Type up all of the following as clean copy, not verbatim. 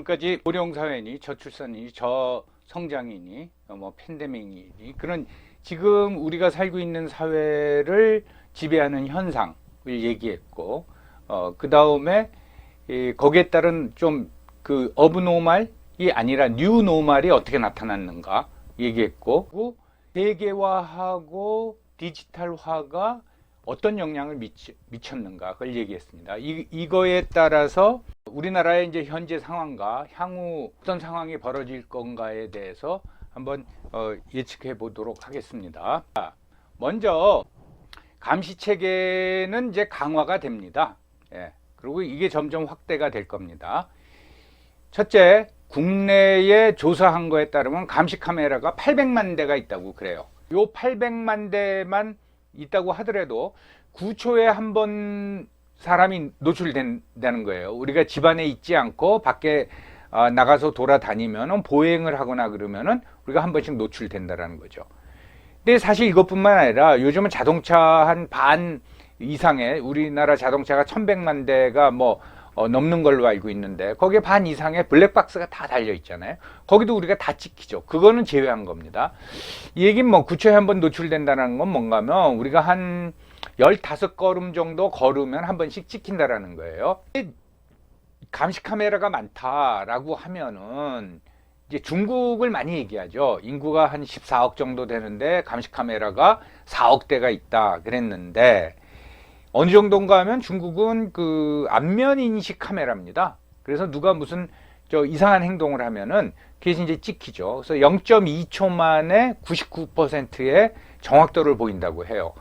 지금까지 고령사회니 저출산이니 저성장이니 뭐 팬데믹이니 그런 지금 우리가 살고 있는 사회를 지배하는 현상을 얘기했고 그 다음에 거기에 따른 좀 그 어브노멀이 아니라 뉴노멀이 어떻게 나타났는가 얘기했고 그리고 세계화하고 디지털화가 어떤 영향을 미쳤는가 그걸 얘기했습니다. 이거에 따라서 우리나라의 이제 현재 상황과 향후 어떤 상황이 벌어질 건가에 대해서 한번 예측해 보도록 하겠습니다. 먼저 감시 체계는 이제 강화가 됩니다. 예, 그리고 이게 점점 확대가 될 겁니다. 첫째, 국내에 조사한 거에 따르면 감시 카메라가 800만 대가 있다고 그래요. 요 800만 대만 있다고 하더라도 9초에 한 번 사람이 노출된다는 거예요. 우리가 집안에 있지 않고 밖에 나가서 돌아다니면 보행을 하거나 그러면은 우리가 한 번씩 노출된다는 거죠. 근데 사실 이것뿐만 아니라 요즘은 자동차 한 반 이상의 우리나라 자동차가 1100만 대가 뭐 넘는 걸로 알고 있는데 거기에 반 이상의 블랙박스가 다 달려 있잖아요. 거기도 우리가 다 찍히죠. 그거는 제외한 겁니다. 이 얘기는 뭐 9초에 한 번 노출된다는 건 뭔가 하면 우리가 한 15걸음 정도 걸으면 한 번씩 찍힌다라는 거예요. 감시 카메라가 많다라고 하면은 이제 중국을 많이 얘기하죠. 인구가 한 14억 정도 되는데 감시 카메라가 4억 대가 있다 그랬는데 어느 정도인가 하면 중국은 그 안면 인식 카메라입니다. 그래서 누가 무슨 이상한 행동을 하면은 그게 이제 찍히죠. 그래서 0.2초 만에 99%의 정확도를 보인다고 해요.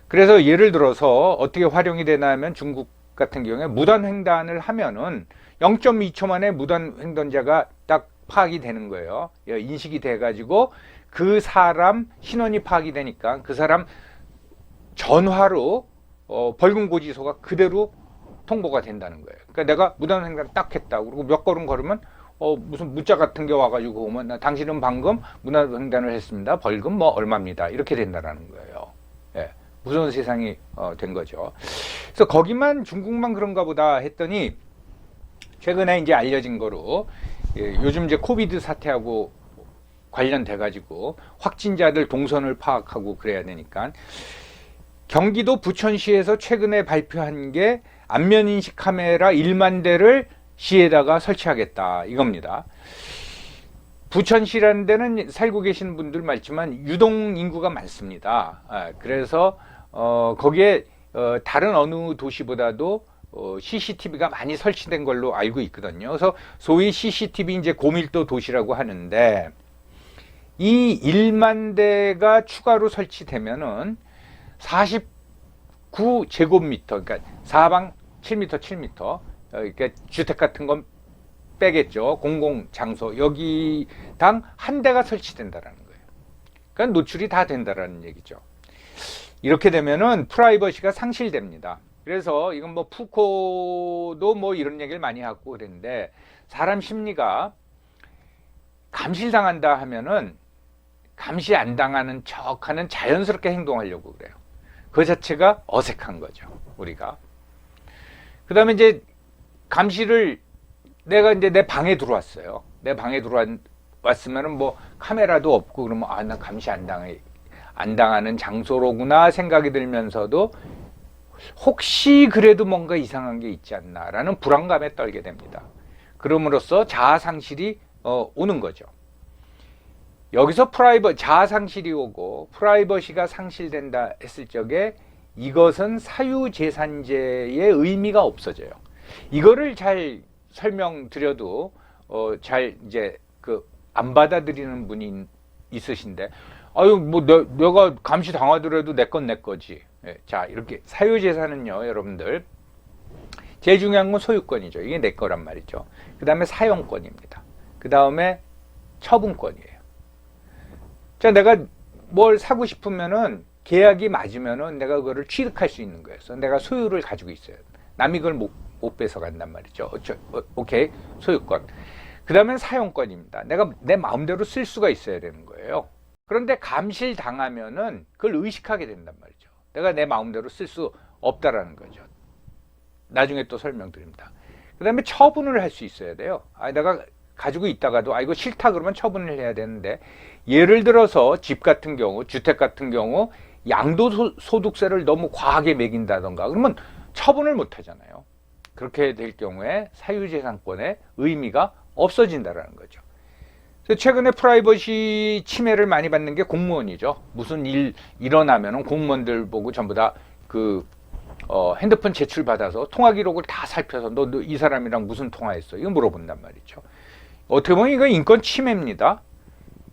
그래서 예를 들어서 어떻게 활용이 되냐면 중국 같은 경우에 무단횡단을 하면은 0.2초 만에 무단횡단자가 딱 파악이 되는 거예요. 인식이 돼가지고 그 사람 신원이 파악이 되니까 그 사람 전화로 벌금 고지서가 그대로 통보가 된다는 거예요. 그러니까 내가 무단횡단 딱 했다. 그리고 몇 걸음 걸으면 무슨 문자 같은 게 와가지고 오면 당신은 방금 무단횡단을 했습니다. 벌금 뭐 얼마입니다. 이렇게 된다라는 거예요. 예, 무서운 세상이 된 거죠. 그래서 거기만 중국만 그런가 보다 했더니 최근에 이제 알려진 거로 요즘 이제 코비드 사태하고 관련돼 가지고 확진자들 동선을 파악하고 그래야 되니까 경기도 부천시에서 최근에 발표한 게 안면인식 카메라 1만 대를 시에다가 설치하겠다 이겁니다. 부천시라는 데는 살고 계신 분들 많지만 유동 인구가 많습니다. 그래서 거기에 다른 어느 도시보다도 CCTV가 많이 설치된 걸로 알고 있거든요. 그래서 소위 CCTV 이제 고밀도 도시라고 하는데 이 1만 대가 추가로 설치되면은 49제곱미터, 그러니까 사방 7m, 7m, 그러니까 주택 같은 건 빼겠죠. 공공장소, 여기당 한 대가 설치된다라는 거예요. 그러니까 노출이 다 된다라는 얘기죠. 이렇게 되면은 프라이버시가 상실됩니다. 그래서 이건 뭐 푸코도 뭐 이런 얘기를 많이 하고 그랬는데 사람 심리가 감시당한다 하면은 감시 안 당하는 척하는 자연스럽게 행동하려고 그래요. 그 자체가 어색한 거죠, 우리가. 그 다음에 이제 감시를 내가 이제 내 방에 들어왔어요. 내 방에 들어왔으면은 뭐 카메라도 없고 그러면 나 감시 안 당하는 장소로구나 생각이 들면서도 혹시 그래도 뭔가 이상한 게 있지 않나라는 불안감에 떨게 됩니다. 그럼으로써 자아 상실이 오는 거죠. 여기서 자아 상실이 오고 프라이버시가 상실된다 했을 적에 이것은 사유재산제의 의미가 없어져요. 이거를 잘 설명드려도 잘 이제 안 받아들이는 분이 있으신데 뭐 내가 감시 당하더라도 내 건 내 거지. 자, 이렇게 사유재산은요, 여러분들 제일 중요한 건 소유권이죠. 이게 내 거란 말이죠. 그 다음에 사용권입니다. 그 다음에 처분권이에요. 자, 내가 뭘 사고 싶으면은 계약이 맞으면은 내가 그거를 취득할 수 있는 거예요. 그래서 내가 소유를 가지고 있어요. 남이 그걸 못 뺏어간단 말이죠. 오케이, 소유권. 그 다음에 사용권입니다. 내가 내 마음대로 쓸 수가 있어야 되는 거예요. 그런데 감시를 당하면은 그걸 의식하게 된단 말이죠. 내가 내 마음대로 쓸 수 없다라는 거죠. 나중에 또 설명드립니다. 그 그다음에 처분을 할 수 있어야 돼요. 내가 가지고 있다가도 이거 싫다 그러면 처분을 해야 되는데, 예를 들어서 집 같은 경우, 주택 같은 경우 양도소득세를 너무 과하게 매긴다던가 그러면 처분을 못 하잖아요. 그렇게 될 경우에 사유재산권의 의미가 없어진다라는 거죠. 그래서 최근에 프라이버시 침해를 많이 받는 게 공무원이죠. 무슨 일 일어나면은 공무원들 보고 전부 다 핸드폰 제출받아서 통화 기록을 다 살펴서 너 이 사람이랑 무슨 통화했어? 이거 물어본단 말이죠. 어떻게 보면 이거 인권 침해입니다.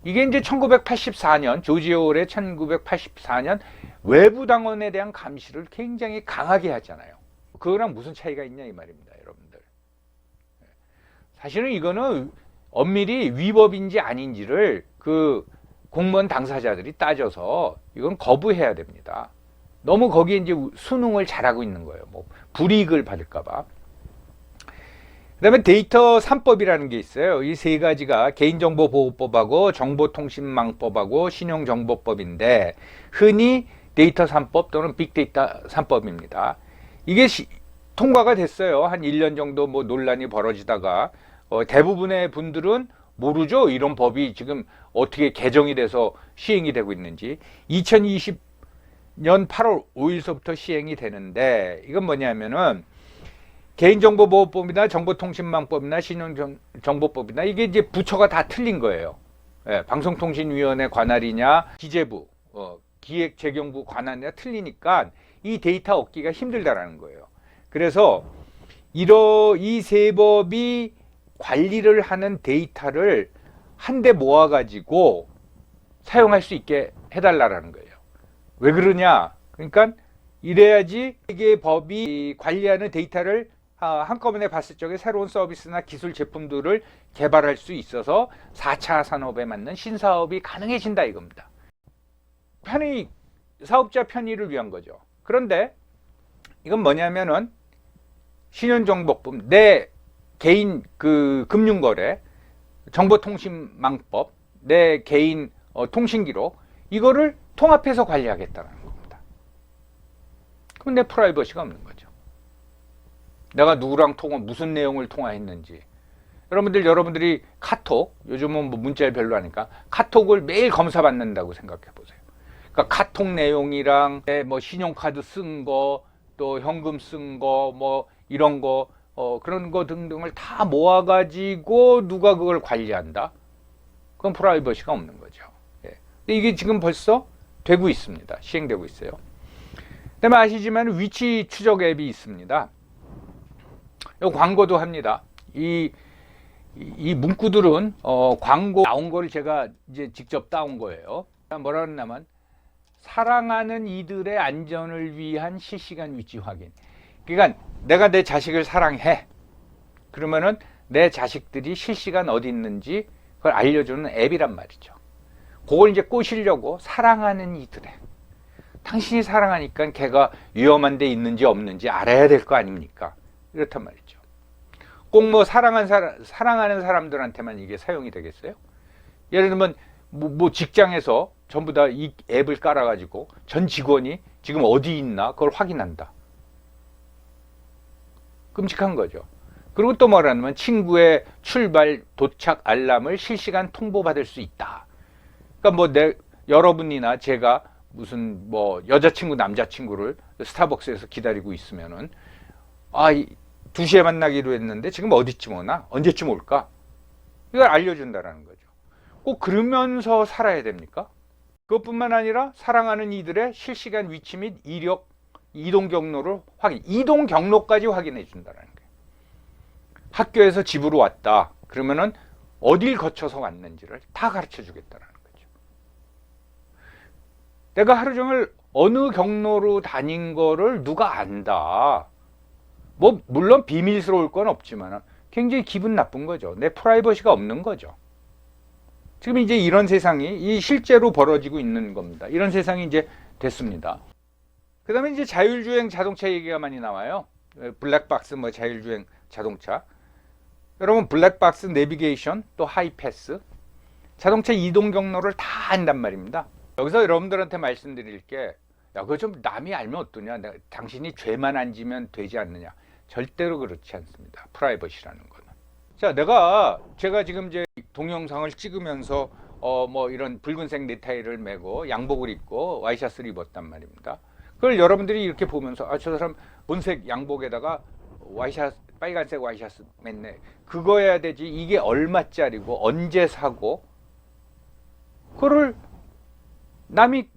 이게 이제 1984년, 조지 오웰의 1984년 외부 당원에 대한 감시를 굉장히 강하게 하잖아요. 그거랑 무슨 차이가 있냐 이 말입니다, 여러분들. 사실은 이거는 엄밀히 위법인지 아닌지를 그 공무원 당사자들이 따져서 이건 거부해야 됩니다. 너무 거기에 이제 순응을 잘하고 있는 거예요. 뭐 불이익을 받을까봐. 그다음에 데이터 3법이라는 게 있어요. 이 세 가지가 개인정보보호법하고 정보통신망법하고 신용정보법인데 흔히 데이터 3법 또는 빅데이터 3법입니다. 이게 통과가 됐어요. 한 1년 정도 뭐 논란이 벌어지다가 대부분의 분들은 모르죠. 이런 법이 지금 어떻게 개정이 돼서 시행이 되고 있는지. 2020년 8월 5일서부터 시행이 되는데 이건 뭐냐면은 개인정보보호법이나 정보통신망법이나 신용정보법이나 이게 이제 부처가 다 틀린 거예요. 방송통신위원회 관할이냐 기재부, 기획재경부 관할이냐 틀리니까 이 데이터 얻기가 힘들다라는 거예요. 그래서 이 세 법이 관리를 하는 데이터를 한데 모아가지고 사용할 수 있게 해달라는 거예요. 왜 그러냐? 그러니까 이래야지 이게 법이 관리하는 데이터를 한꺼번에 봤을 적에 새로운 서비스나 기술 제품들을 개발할 수 있어서 4차 산업에 맞는 신사업이 가능해진다 이겁니다. 사업자 편의를 위한 거죠. 그런데 이건 뭐냐면은 신용정보법, 내 개인 금융거래, 정보통신망법, 내 개인 통신기록 이거를 통합해서 관리하겠다는 겁니다. 그럼 내 프라이버시가 없는 거죠. 내가 누구랑 무슨 내용을 통화했는지. 여러분들이 카톡, 요즘은 뭐 문자를 별로 하니까 카톡을 매일 검사받는다고 생각해 보세요. 그러니까 카톡 내용이랑 뭐 신용카드 쓴 거, 또 현금 쓴 거, 뭐 이런 거, 그런 거 등등을 다 모아가지고 누가 그걸 관리한다? 그건 프라이버시가 없는 거죠. 예. 근데 이게 지금 벌써 되고 있습니다. 시행되고 있어요. 그다음에 아시지만 위치 추적 앱이 있습니다. 이 광고도 합니다. 이 문구들은 광고 나온 거를 제가 이제 직접 따온 거예요. 뭐라 그러냐면 사랑하는 이들의 안전을 위한 실시간 위치 확인. 그러니까 내가 내 자식을 사랑해. 그러면은 내 자식들이 실시간 어디 있는지 그걸 알려주는 앱이란 말이죠. 그걸 이제 꼬시려고 사랑하는 이들의. 당신이 사랑하니까 걔가 위험한 데 있는지 없는지 알아야 될 거 아닙니까? 이렇단 말이죠. 꼭 뭐 사랑하는 사람들한테만 이게 사용이 되겠어요? 예를 들면 뭐 직장에서 전부 다 이 앱을 깔아가지고 전 직원이 지금 어디 있나 그걸 확인한다. 끔찍한 거죠. 그리고 또 뭐라면 친구의 출발 도착 알람을 실시간 통보받을 수 있다. 그러니까 뭐 여러분이나 제가 무슨 뭐 여자친구 남자친구를 스타벅스에서 기다리고 있으면은 2시에 만나기로 했는데 지금 어디쯤 오나? 언제쯤 올까? 이걸 알려준다라는 거죠. 꼭 그러면서 살아야 됩니까? 그것뿐만 아니라 사랑하는 이들의 실시간 위치 및 이력, 이동 경로를 이동 경로까지 확인해 준다라는 거예요. 학교에서 집으로 왔다. 그러면은 어딜 거쳐서 왔는지를 다 가르쳐 주겠다라는 거죠. 내가 하루 종일 어느 경로로 다닌 거를 누가 안다. 뭐 물론 비밀스러울 건 없지만 굉장히 기분 나쁜 거죠. 내 프라이버시가 없는 거죠. 지금 이제 이런 세상이 실제로 벌어지고 있는 겁니다. 이런 세상이 이제 됐습니다. 그 다음에 이제 자율주행 자동차 얘기가 많이 나와요. 블랙박스, 뭐 자율주행 자동차. 여러분 블랙박스, 내비게이션, 또 하이패스, 자동차 이동 경로를 다 안단 말입니다. 여기서 여러분들한테 말씀드릴 게, 그거 좀 남이 알면 어떠냐? 당신이 죄만 안 지면 되지 않느냐? 절대로 그렇지 않습니다. 프라이버시라는 거는. 자, 제가 지금 이제 동영상을 찍으면서 뭐 이런 붉은색 넥타이를 메고 양복을 입고 와이셔츠를 입었단 말입니다. 그걸 여러분들이 이렇게 보면서 저 사람 본색 양복에다가 빨간색 와이셔츠 맸네. 그거 해야 되지. 이게 얼마짜리고 언제 사고 그거를 남이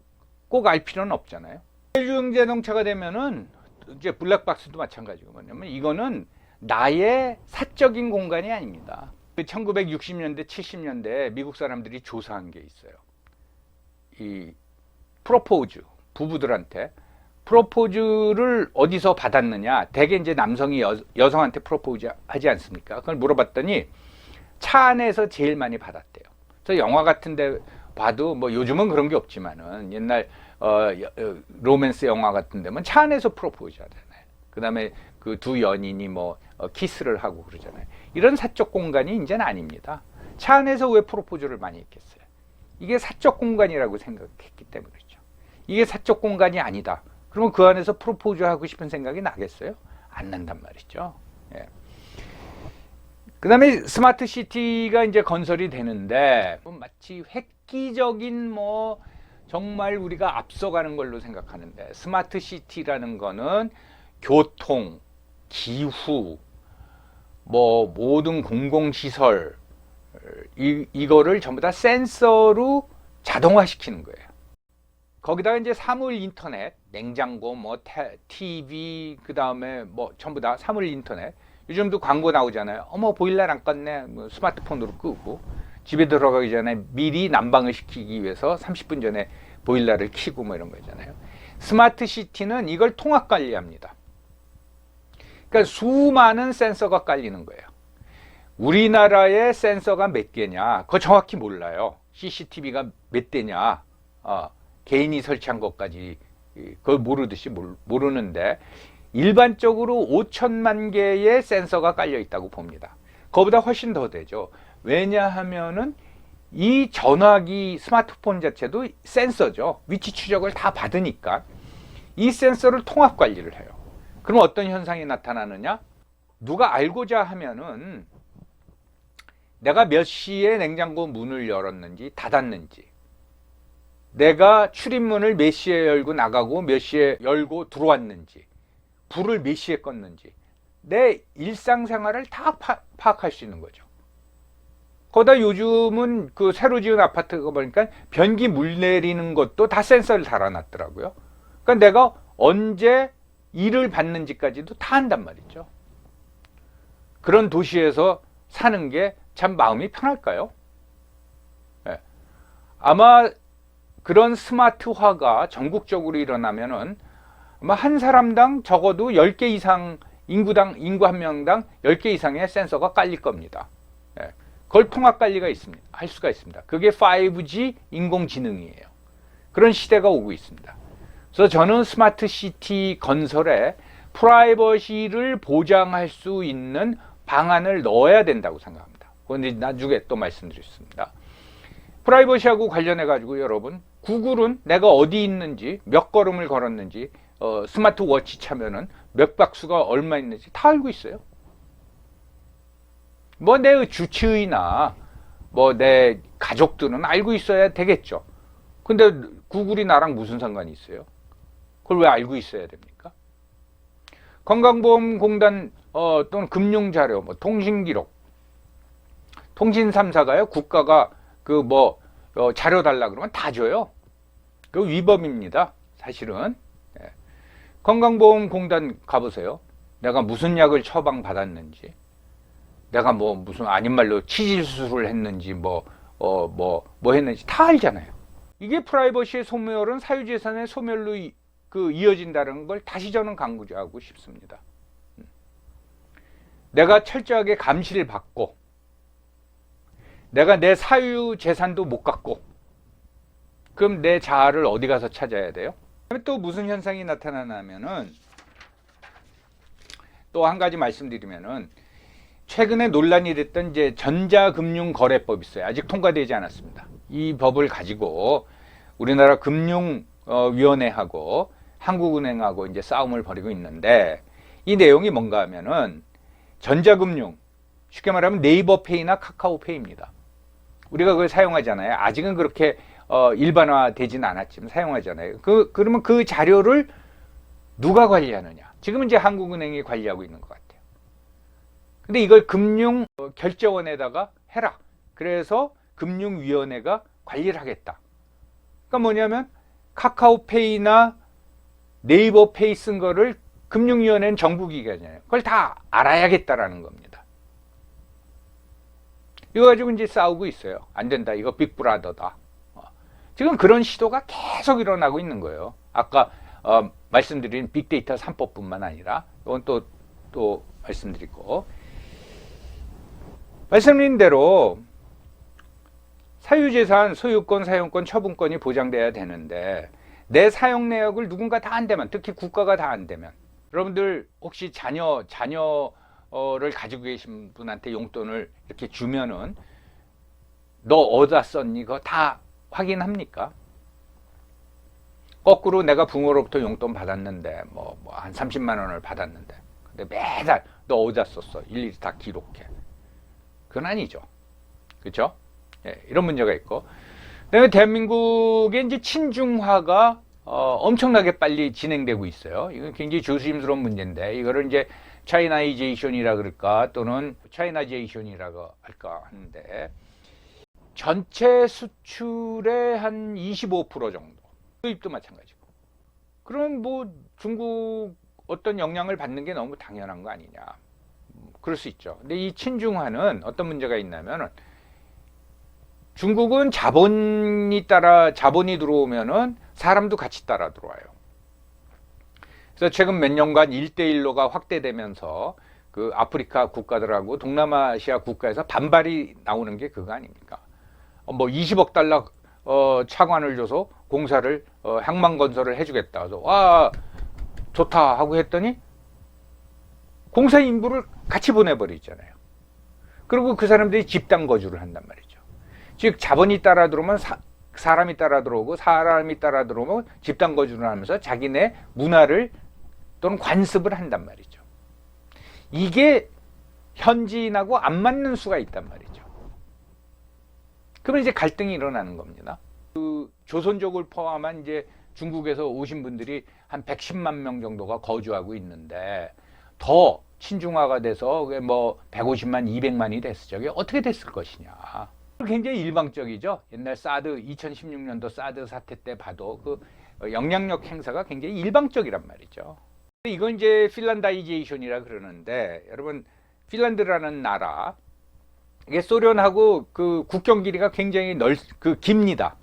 꼭 알 필요는 없잖아요. 대중자동차가 되면은 이제 블랙박스도 마찬가지고 뭐냐면 이거는 나의 사적인 공간이 아닙니다. 1960년대, 70년대 미국 사람들이 조사한 게 있어요. 이 프로포즈, 부부들한테 프로포즈를 어디서 받았느냐. 대개 이제 남성이 여성한테 프로포즈 하지 않습니까? 그걸 물어봤더니 차 안에서 제일 많이 받았대요. 그래서 영화 같은데 봐도 뭐 요즘은 그런 게 없지만은 옛날 로맨스 영화 같은 데면 차 안에서 프로포즈 하잖아요. 그 다음에 그 두 연인이 뭐 키스를 하고 그러잖아요. 이런 사적 공간이 이제는 아닙니다. 차 안에서 왜 프로포즈를 많이 했겠어요? 이게 사적 공간이라고 생각했기 때문이죠. 이게 사적 공간이 아니다. 그러면 그 안에서 프로포즈 하고 싶은 생각이 나겠어요? 안 난단 말이죠. 예. 그 다음에 스마트 시티가 이제 건설이 되는데 마치 획기적인 뭐 정말 우리가 앞서가는 걸로 생각하는데 스마트 시티라는 거는 교통, 기후, 뭐 모든 공공시설 이거를 전부 다 센서로 자동화시키는 거예요. 거기다가 이제 사물 인터넷, 냉장고, 뭐 TV, 그 다음에 뭐 전부 다 사물 인터넷. 요즘도 광고 나오잖아요. 어머 보일러 안 껐네. 뭐 스마트폰으로 끄고 집에 들어가기 전에 미리 난방을 시키기 위해서 30분 전에 보일러를 켜고 뭐 이런 거잖아요. 스마트 시티는 이걸 통합 관리합니다. 그러니까 수많은 센서가 깔리는 거예요. 우리나라의 센서가 몇 개냐? 그거 정확히 몰라요. CCTV가 몇 대냐? 개인이 설치한 것까지 그걸 모르듯이 모르는데 일반적으로 5천만 개의 센서가 깔려 있다고 봅니다. 그거보다 훨씬 더 되죠. 왜냐하면은 이 전화기 스마트폰 자체도 센서죠. 위치 추적을 다 받으니까 이 센서를 통합 관리를 해요. 그럼 어떤 현상이 나타나느냐? 누가 알고자 하면은 내가 몇 시에 냉장고 문을 열었는지 닫았는지, 내가 출입문을 몇 시에 열고 나가고 몇 시에 열고 들어왔는지, 불을 몇 시에 껐는지 내 일상생활을 다 파악할 수 있는 거죠. 거기다 요즘은 그 새로 지은 아파트가 보니까 변기 물 내리는 것도 다 센서를 달아놨더라고요. 그러니까 내가 언제 일을 받는지까지도 다 한단 말이죠. 그런 도시에서 사는 게 참 마음이 편할까요? 네. 아마 그런 스마트화가 전국적으로 일어나면은 아마 한 사람당 적어도 10개 이상 인구 한 명당 10개 이상의 센서가 깔릴 겁니다. 네. 그걸 통합 관리가 할 수가 있습니다. 그게 5G 인공지능이에요. 그런 시대가 오고 있습니다. 그래서 저는 스마트 시티 건설에 프라이버시를 보장할 수 있는 방안을 넣어야 된다고 생각합니다. 그건 나중에 또 말씀드리겠습니다. 프라이버시하고 관련해 가지고 여러분, 구글은 내가 어디 있는지, 몇 걸음을 걸었는지, 스마트워치 차면은 몇 박수가 얼마 있는지 다 알고 있어요. 뭐 내 주치의나 뭐 내 가족들은 알고 있어야 되겠죠. 근데 구글이 나랑 무슨 상관이 있어요? 그걸 왜 알고 있어야 됩니까? 건강보험공단 또는 금융자료, 뭐 통신기록, 통신 3사가요. 국가가 그 뭐 자료 달라 그러면 다 줘요. 그 위법입니다. 사실은. 예. 건강보험공단 가보세요. 내가 무슨 약을 처방 받았는지, 내가 뭐 무슨 아닌 말로 치질 수술을 했는지 뭐 했는지 다 알잖아요. 이게 프라이버시의 소멸은 사유재산의 소멸로 이어진다는 걸 다시 저는 강조하고 싶습니다. 내가 철저하게 감시를 받고 내가 내 사유재산도 못 갖고 그럼 내 자아를 어디 가서 찾아야 돼요? 또 무슨 현상이 나타나냐면은 또 한 가지 말씀드리면은 최근에 논란이 됐던 이제 전자금융거래법 있어요. 아직 통과되지 않았습니다. 이 법을 가지고 우리나라 금융위원회하고 한국은행하고 이제 싸움을 벌이고 있는데 이 내용이 뭔가 하면은 전자금융, 쉽게 말하면 네이버페이나 카카오페이입니다. 우리가 그걸 사용하잖아요. 아직은 그렇게 일반화되지는 않았지만 사용하잖아요. 그러면 그 자료를 누가 관리하느냐? 지금은 이제 한국은행이 관리하고 있는 것 같아요. 근데 이걸 금융 결제원에다가 해라. 그래서 금융위원회가 관리를 하겠다. 그러니까 뭐냐면 카카오페이나 네이버페이 쓴 거를 금융위원회는 정부기관이잖아요. 그걸 다 알아야겠다라는 겁니다. 이거 가지고 이제 싸우고 있어요. 안 된다. 이거 빅브라더다. 지금 그런 시도가 계속 일어나고 있는 거예요. 아까 말씀드린 빅데이터 3법뿐만 아니라 이건 또 말씀드리고, 말씀드린 대로 사유재산, 소유권, 사용권, 처분권이 보장돼야 되는데 내 사용 내역을 누군가 다 안 되면, 특히 국가가 다 안 되면, 여러분들 혹시 자녀를 가지고 계신 분한테 용돈을 이렇게 주면은 너 어디다 썼니? 그거 다 확인합니까? 거꾸로 내가 부모로부터 용돈 받았는데 뭐 한 30만 원을 받았는데 근데 매달 너 어디다 썼어? 일일이 다 기록해. 그건 아니죠. 그렇죠? 예, 이런 문제가 있고, 그다음에 대한민국의 이제 친중화가 엄청나게 빨리 진행되고 있어요. 이건 굉장히 조심스러운 문제인데 이거를 이제 차이나이제이션이라 그럴까 또는 차이나제이션이라고 할까 하는데, 전체 수출의 한 25% 정도, 수입도 마찬가지고. 그럼 뭐 중국 어떤 영향을 받는 게 너무 당연한 거 아니냐, 그럴 수 있죠. 근데 이 친중화는 어떤 문제가 있냐면은, 중국은 자본이 들어오면은 사람도 같이 따라 들어와요. 그래서 최근 몇 년간 1대1로가 확대되면서 그 아프리카 국가들하고 동남아시아 국가에서 반발이 나오는 게 그거 아닙니까? 뭐 20억 달러 차관을 줘서 공사를 항만 건설을 해주겠다. 그래서 와 좋다 하고 했더니 공사 인부를 같이 보내버리잖아요. 그리고 그 사람들이 집단 거주를 한단 말이죠. 즉 자본이 따라 들어오면 사람이 따라 들어오고, 사람이 따라 들어오면 집단 거주를 하면서 자기네 문화를 또는 관습을 한단 말이죠. 이게 현지인하고 안 맞는 수가 있단 말이죠. 그러면 이제 갈등이 일어나는 겁니다. 그 조선족을 포함한 이제 중국에서 오신 분들이 한 110만 명 정도가 거주하고 있는데 더 친중화가 돼서 뭐 150만, 200만이 됐을 적에 어떻게 됐을 것이냐. 굉장히 일방적이죠. 옛날 2016년도 사드 사태 때 봐도 그 영향력 행사가 굉장히 일방적이란 말이죠. 이건 이제 핀란다이제이션이라 그러는데, 여러분 핀란드라는 나라, 이게 소련하고 그 국경 길이가 굉장히 깁니다.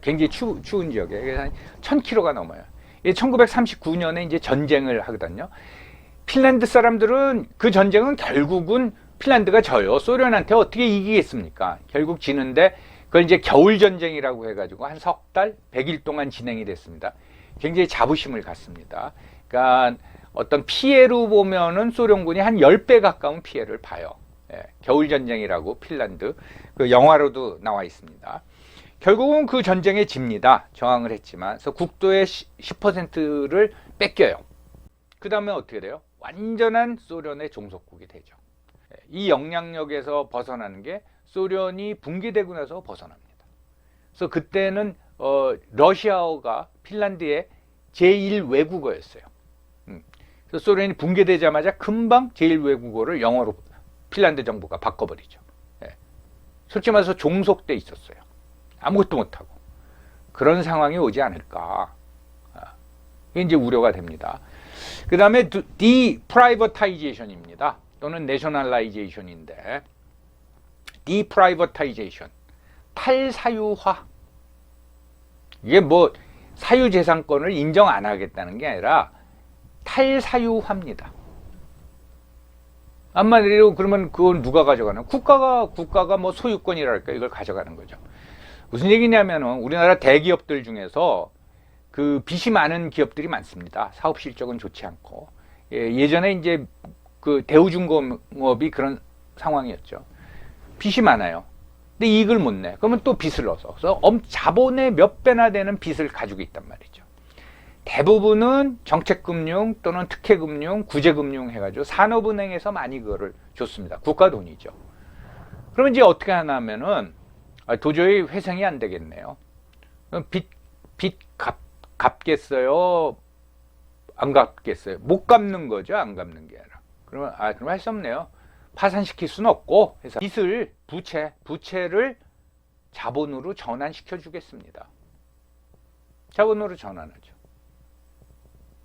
굉장히 추운 지역에. 그래서 한 1000km가 넘어요. 1939년에 이제 전쟁을 하거든요. 핀란드 사람들은 그 전쟁은 결국은 핀란드가 져요. 소련한테 어떻게 이기겠습니까? 결국 지는데 그걸 이제 겨울전쟁이라고 해가지고 한 석 달, 100일 동안 진행이 됐습니다. 굉장히 자부심을 갖습니다. 그러니까 어떤 피해로 보면은 소련군이 한 10배 가까운 피해를 봐요. 예, 겨울전쟁이라고 핀란드, 그 영화로도 나와 있습니다. 결국은 그 전쟁에 집니다. 저항을 했지만. 그래서 국토의 10%를 뺏겨요. 그 다음에 어떻게 돼요? 완전한 소련의 종속국이 되죠. 이 영향력에서 벗어나는 게 소련이 붕괴되고 나서 벗어납니다. 그래서 그때는 러시아어가 핀란드의 제1외국어였어요. 그래서 소련이 붕괴되자마자 금방 제1외국어를 영어로 핀란드 정부가 바꿔버리죠. 솔직히 말해서 종속돼 있었어요. 아무것도 못하고. 그런 상황이 오지 않을까. 이게 이제 우려가 됩니다. 그 다음에 디프라이버타이제이션입니다. 또는 내셔널라이제이션인데, 디프라이버타이제이션, 탈사유화. 이게 뭐 사유재산권을 인정 안 하겠다는 게 아니라 탈사유화입니다. 한마디로 그러면 그건 누가 가져가는? 국가가 뭐 소유권이랄까 이걸 가져가는 거죠. 무슨 얘기냐면은 우리나라 대기업들 중에서 그 빚이 많은 기업들이 많습니다. 사업 실적은 좋지 않고. 예전에 이제 그 대우중공업이 그런 상황이었죠. 빚이 많아요. 근데 이익을 못 내. 그러면 또 빚을 넣어서. 그래서 자본의 몇 배나 되는 빚을 가지고 있단 말이죠. 대부분은 정책금융 또는 특혜금융, 구제금융 해가지고 산업은행에서 많이 그거를 줬습니다. 국가 돈이죠. 그러면 이제 어떻게 하냐면은 도저히 회생이 안 되겠네요. 빚 갚겠어요? 안 갚겠어요? 못 갚는 거죠. 안 갚는 게 아니라. 그러면 그럼 할 수 없네요. 파산시킬 수는 없고 해서 빚을 부채를 자본으로 전환시켜 주겠습니다. 자본으로 전환하죠.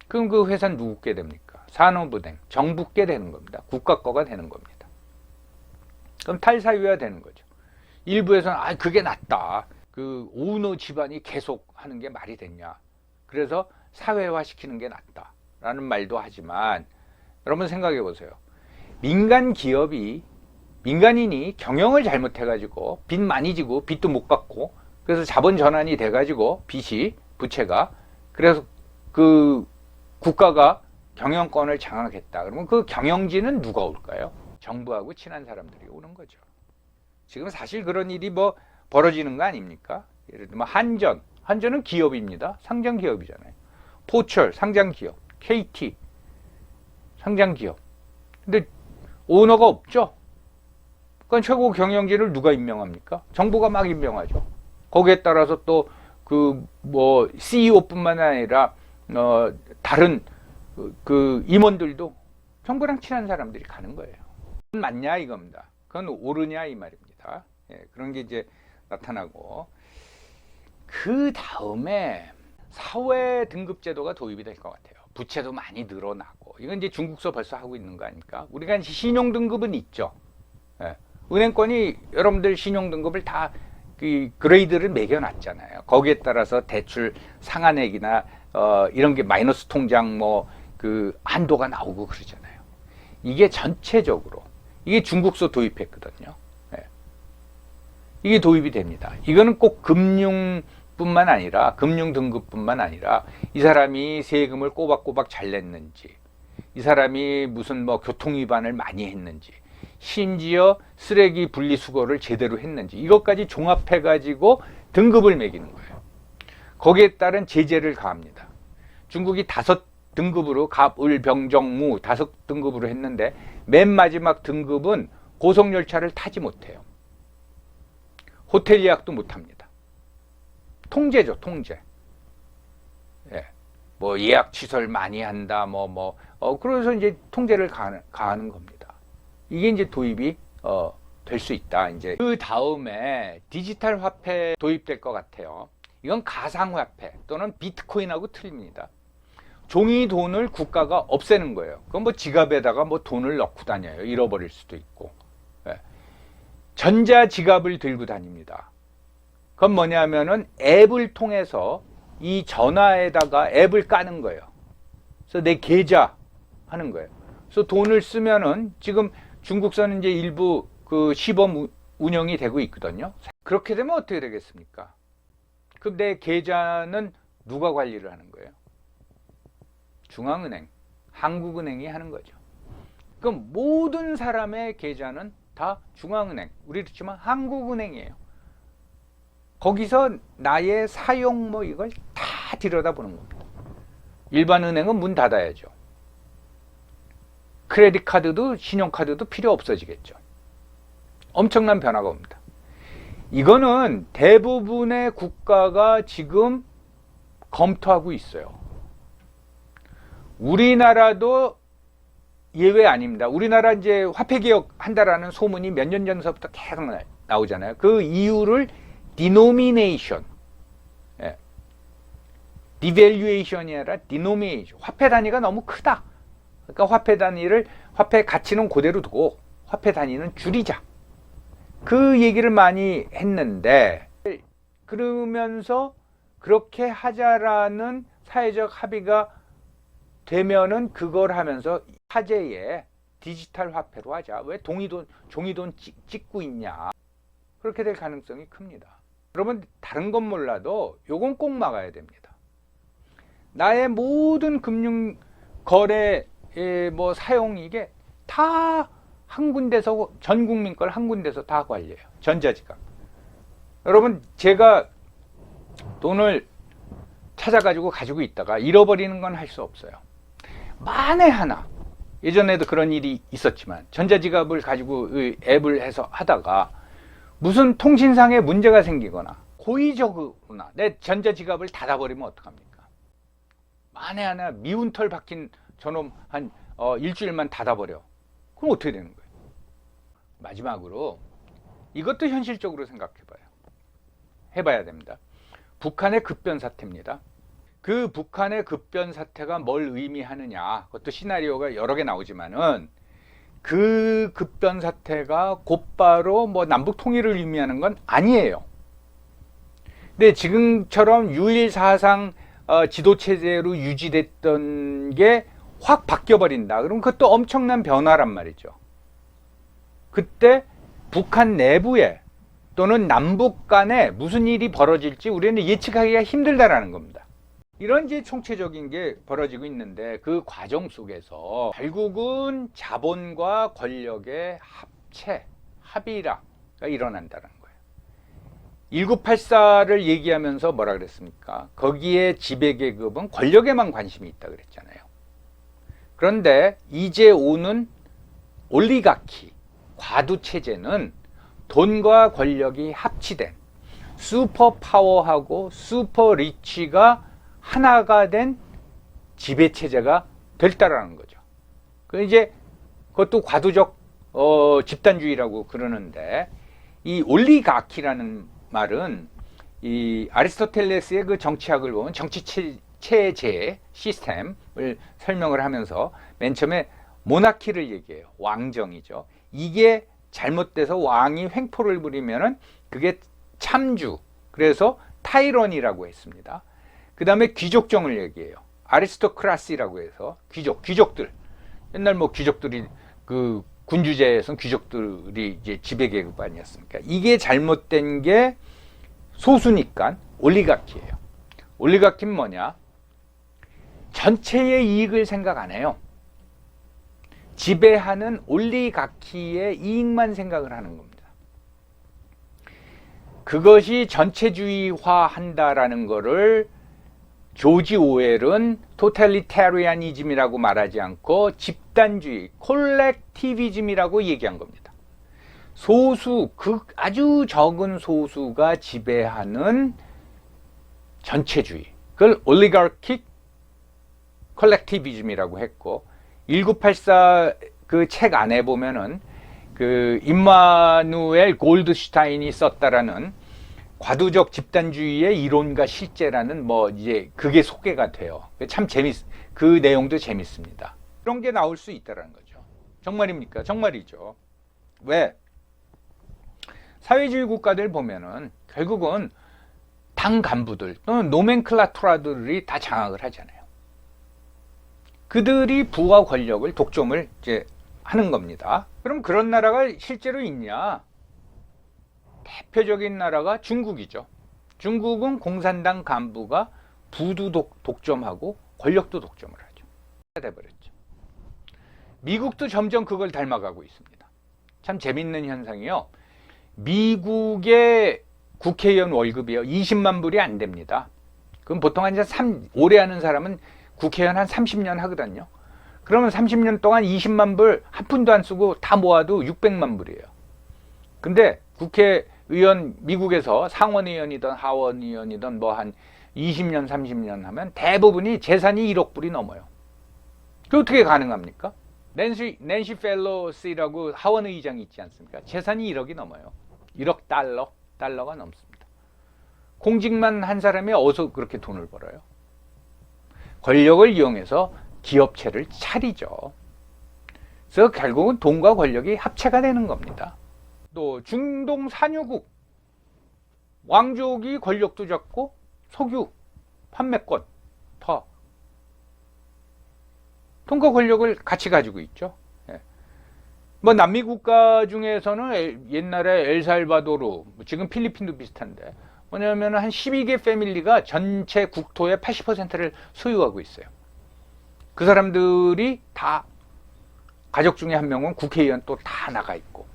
그럼 그 회사는 누구께 됩니까? 산업은행, 정부께 되는 겁니다. 국가 거가 되는 겁니다. 그럼 탈사유화 되는 거죠. 일부에서는 그게 낫다. 그 오너 집안이 계속 하는 게 말이 됐냐. 그래서 사회화 시키는 게 낫다. 라는 말도 하지만 여러분 생각해 보세요. 민간인이 경영을 잘못해가지고 빚 많이 지고 빚도 못 갚고 그래서 자본 전환이 돼가지고 부채가 그래서 그 국가가 경영권을 장악했다. 그러면 그 경영진은 누가 올까요? 정부하고 친한 사람들이 오는 거죠. 지금 사실 그런 일이 뭐 벌어지는 거 아닙니까? 예를 들면 한전은 기업입니다. 상장 기업이잖아요. 포철 상장 기업, KT 상장 기업. 근데 오너가 없죠. 그러니까 최고 경영진을 누가 임명합니까? 정부가 막 임명하죠. 거기에 따라서 또 그 뭐 CEO뿐만 아니라 다른 그 임원들도 정부랑 친한 사람들이 가는 거예요. 그건 맞냐 이겁니다. 그건 옳으냐 이 말입니다. 예, 그런 게 이제 나타나고 그 다음에 사회 등급 제도가 도입이 될 것 같아요. 부채도 많이 늘어나고 이건 이제 중국서 벌써 하고 있는 거 아닙니까? 우리가 신용 등급은 있죠. 예, 은행권이 여러분들 신용 등급을 다 그 그레이드를 매겨놨잖아요. 거기에 따라서 대출 상한액이나 이런 게 마이너스 통장 뭐 그 한도가 나오고 그러잖아요. 이게 전체적으로 이게 중국서 도입했거든요. 예. 이게 도입이 됩니다. 이거는 꼭 금융뿐만 아니라 금융 등급뿐만 아니라 이 사람이 세금을 꼬박꼬박 잘 냈는지 이 사람이 무슨 뭐 교통 위반을 많이 했는지 심지어 쓰레기 분리수거를 제대로 했는지 이것까지 종합해 가지고 등급을 매기는 거예요. 거기에 따른 제재를 가합니다. 중국이 5등급으로 갑, 을, 병, 정, 무 5등급으로 했는데 맨 마지막 등급은 고속열차를 타지 못해요. 호텔 예약도 못합니다. 통제죠, 통제. 예. 뭐 예약 취소를 많이 한다, 그래서 이제 통제를 가하는 겁니다. 이게 이제 도입이 될 수 있다. 이제 그 다음에 디지털 화폐 도입될 것 같아요. 이건 가상화폐 또는 비트코인하고 틀립니다. 종이 돈을 국가가 없애는 거예요. 그건 뭐 지갑에다가 뭐 돈을 넣고 다녀요. 잃어버릴 수도 있고. 예. 전자 지갑을 들고 다닙니다. 그건 뭐냐면은 앱을 통해서 이 전화에다가 앱을 까는 거예요. 그래서 내 계좌 하는 거예요. 그래서 돈을 쓰면은 지금 중국서는 이제 일부 그 시범 운영이 되고 있거든요. 그렇게 되면 어떻게 되겠습니까? 그럼 내 계좌는 누가 관리를 하는 거예요? 중앙은행, 한국은행이 하는 거죠. 그럼 모든 사람의 계좌는 다 중앙은행, 우리도 치면 한국은행이에요. 거기서 나의 사용 뭐 이걸 다 들여다보는 겁니다. 일반 은행은 문 닫아야죠. 크레딧 카드도 신용카드도 필요 없어지겠죠. 엄청난 변화가 옵니다. 이거는 대부분의 국가가 지금 검토하고 있어요. 우리나라도 예외 아닙니다. 우리나라 이제 화폐 개혁 한다라는 소문이 몇 년 전서부터 계속 나오잖아요. 그 이유를 denomination, 예. devaluation이 아니라 denomination, 화폐 단위가 너무 크다. 그러니까 화폐 가치는 그대로 두고 화폐 단위는 줄이자. 그 얘기를 많이 했는데 그러면서 그렇게 하자라는 사회적 합의가 되면은 그걸 하면서 화제에 디지털 화폐로 하자. 왜 종이돈 찍고 있냐. 그렇게 될 가능성이 큽니다. 여러분 다른 건 몰라도 요건 꼭 막아야 됩니다. 나의 모든 금융 거래 뭐 사용 이게 다 한 군데서 전 국민 걸 한 군데서 다 관리해요. 전자지갑. 여러분 제가 돈을 찾아가지고 가지고 있다가 잃어버리는 건 할 수 없어요. 만에 하나, 예전에도 그런 일이 있었지만 전자지갑을 가지고 앱을 해서 하다가 무슨 통신상에 문제가 생기거나 고의적으로나 내 전자지갑을 닫아버리면 어떡합니까? 만에 하나 미운 털 박힌 저놈 한 일주일만 닫아버려. 그럼 어떻게 되는 거예요? 마지막으로 이것도 현실적으로 생각해봐요. 해봐야 됩니다. 북한의 급변 사태입니다. 그 북한의 급변 사태가 뭘 의미하느냐, 그것도 시나리오가 여러 개 나오지만은 그 급변 사태가 곧바로 뭐 남북 통일을 의미하는 건 아니에요. 근데 지금처럼 유일 사상 지도 체제로 유지됐던 게 확 바뀌어 버린다. 그럼 그것도 엄청난 변화란 말이죠. 그때 북한 내부에 또는 남북 간에 무슨 일이 벌어질지 우리는 예측하기가 힘들다라는 겁니다. 이런 이제 총체적인 게 벌어지고 있는데 그 과정 속에서 결국은 자본과 권력의 합체, 합의라가 일어난다는 거예요. 1984를 얘기하면서 뭐라 그랬습니까? 거기에 지배계급은 권력에만 관심이 있다 그랬잖아요. 그런데 이제 오는 올리가키, 과두체제는 돈과 권력이 합치된 슈퍼파워하고 슈퍼리치가 하나가 된 지배체제가 됐다라는 거죠. 그 이제 그것도 과도적 집단주의라고 그러는데, 이 올리가키라는 말은 이 아리스토텔레스의 그 정치학을 보면 정치 체제 시스템을 설명을 하면서 맨 처음에 모나키를 얘기해요. 왕정이죠. 이게 잘못돼서 왕이 횡포를 부리면은 그게 참주, 그래서 타이런이라고 했습니다. 그 다음에 귀족정을 얘기해요. 아리스토크라시라고 해서 귀족들. 옛날 뭐 귀족들이 그 군주제에서는 귀족들이 이제 지배계급 아니었습니까? 이게 잘못된 게 소수니까 올리가키예요. 올리가키는 뭐냐? 전체의 이익을 생각 안 해요. 지배하는 올리가키의 이익만 생각을 하는 겁니다. 그것이 전체주의화 한다라는 거를 조지 오웰은 토탈리테리아니즘이라고 말하지 않고 집단주의, 콜렉티비즘이라고 얘기한 겁니다. 소수, 아주 적은 소수가 지배하는 전체주의, 그걸 올리가킥 콜렉티비즘이라고 했고, 1984 그 책 안에 보면은 그 임마누엘 골드슈타인이 썼다라는 과도적 집단주의의 이론과 실제라는 뭐 이제 그게 소개가 돼요. 참 그 내용도 재밌습니다. 그런 게 나올 수 있다라는 거죠. 정말입니까? 정말이죠. 왜? 사회주의 국가들 보면은 결국은 당 간부들 또는 노멘클라투라들이 다 장악을 하잖아요. 그들이 부와 권력을 독점을 이제 하는 겁니다. 그럼 그런 나라가 실제로 있냐? 대표적인 나라가 중국이죠. 중국은 공산당 간부가 부도 독점하고 권력도 독점을 하죠. 돼버렸죠. 미국도 점점 그걸 닮아가고 있습니다. 참 재밌는 현상이요. 미국의 국회의원 월급이요 20만 불이 안 됩니다. 그럼 보통 오래 하는 사람은 국회의원 한 30년 하거든요. 그러면 30년 동안 20만 불 한 푼도 안 쓰고 다 모아도 600만 불이에요. 근데 국회의원 미국에서 상원의원이든 하원의원이든 뭐 한 20년 30년 하면 대부분이 재산이 1억 불이 넘어요. 그 어떻게 가능합니까? 낸시 펠로시라고 하원의장이 있지 않습니까? 재산이 1억이 넘어요. 1억 달러가 넘습니다. 공직만 한 사람이 어디서 그렇게 돈을 벌어요? 권력을 이용해서 기업체를 차리죠. 그래서 결국은 돈과 권력이 합체가 되는 겁니다. 또 중동 산유국, 왕족이 권력도 잡고 석유 판매권 다 돈과 권력을 같이 가지고 있죠. 뭐 남미 국가 중에서는 옛날에 엘살바도르, 지금 필리핀도 비슷한데 뭐냐면 한 12개 패밀리가 전체 국토의 80%를 소유하고 있어요. 그 사람들이 다 가족 중에 한 명은 국회의원 또 다 나가 있고,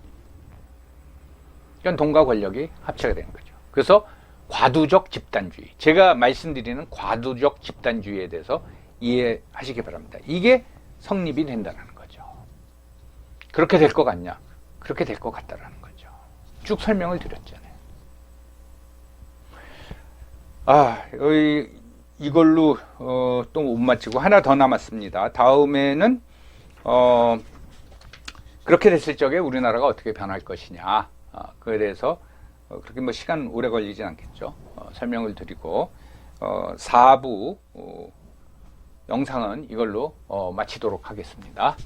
이건 돈과 권력이 합체가 되는 거죠. 그래서 과도적 집단주의. 제가 말씀드리는 과도적 집단주의에 대해서 이해하시기 바랍니다. 이게 성립이 된다는 거죠. 그렇게 될 것 같냐? 그렇게 될 것 같다라는 거죠. 쭉 설명을 드렸잖아요. 이걸로 또 못 마치고 하나 더 남았습니다. 다음에는 그렇게 됐을 적에 우리나라가 어떻게 변할 것이냐. 그에 대해서 그렇게 뭐 시간 오래 걸리진 않겠죠. 설명을 드리고 4부 영상은 이걸로 마치도록 하겠습니다.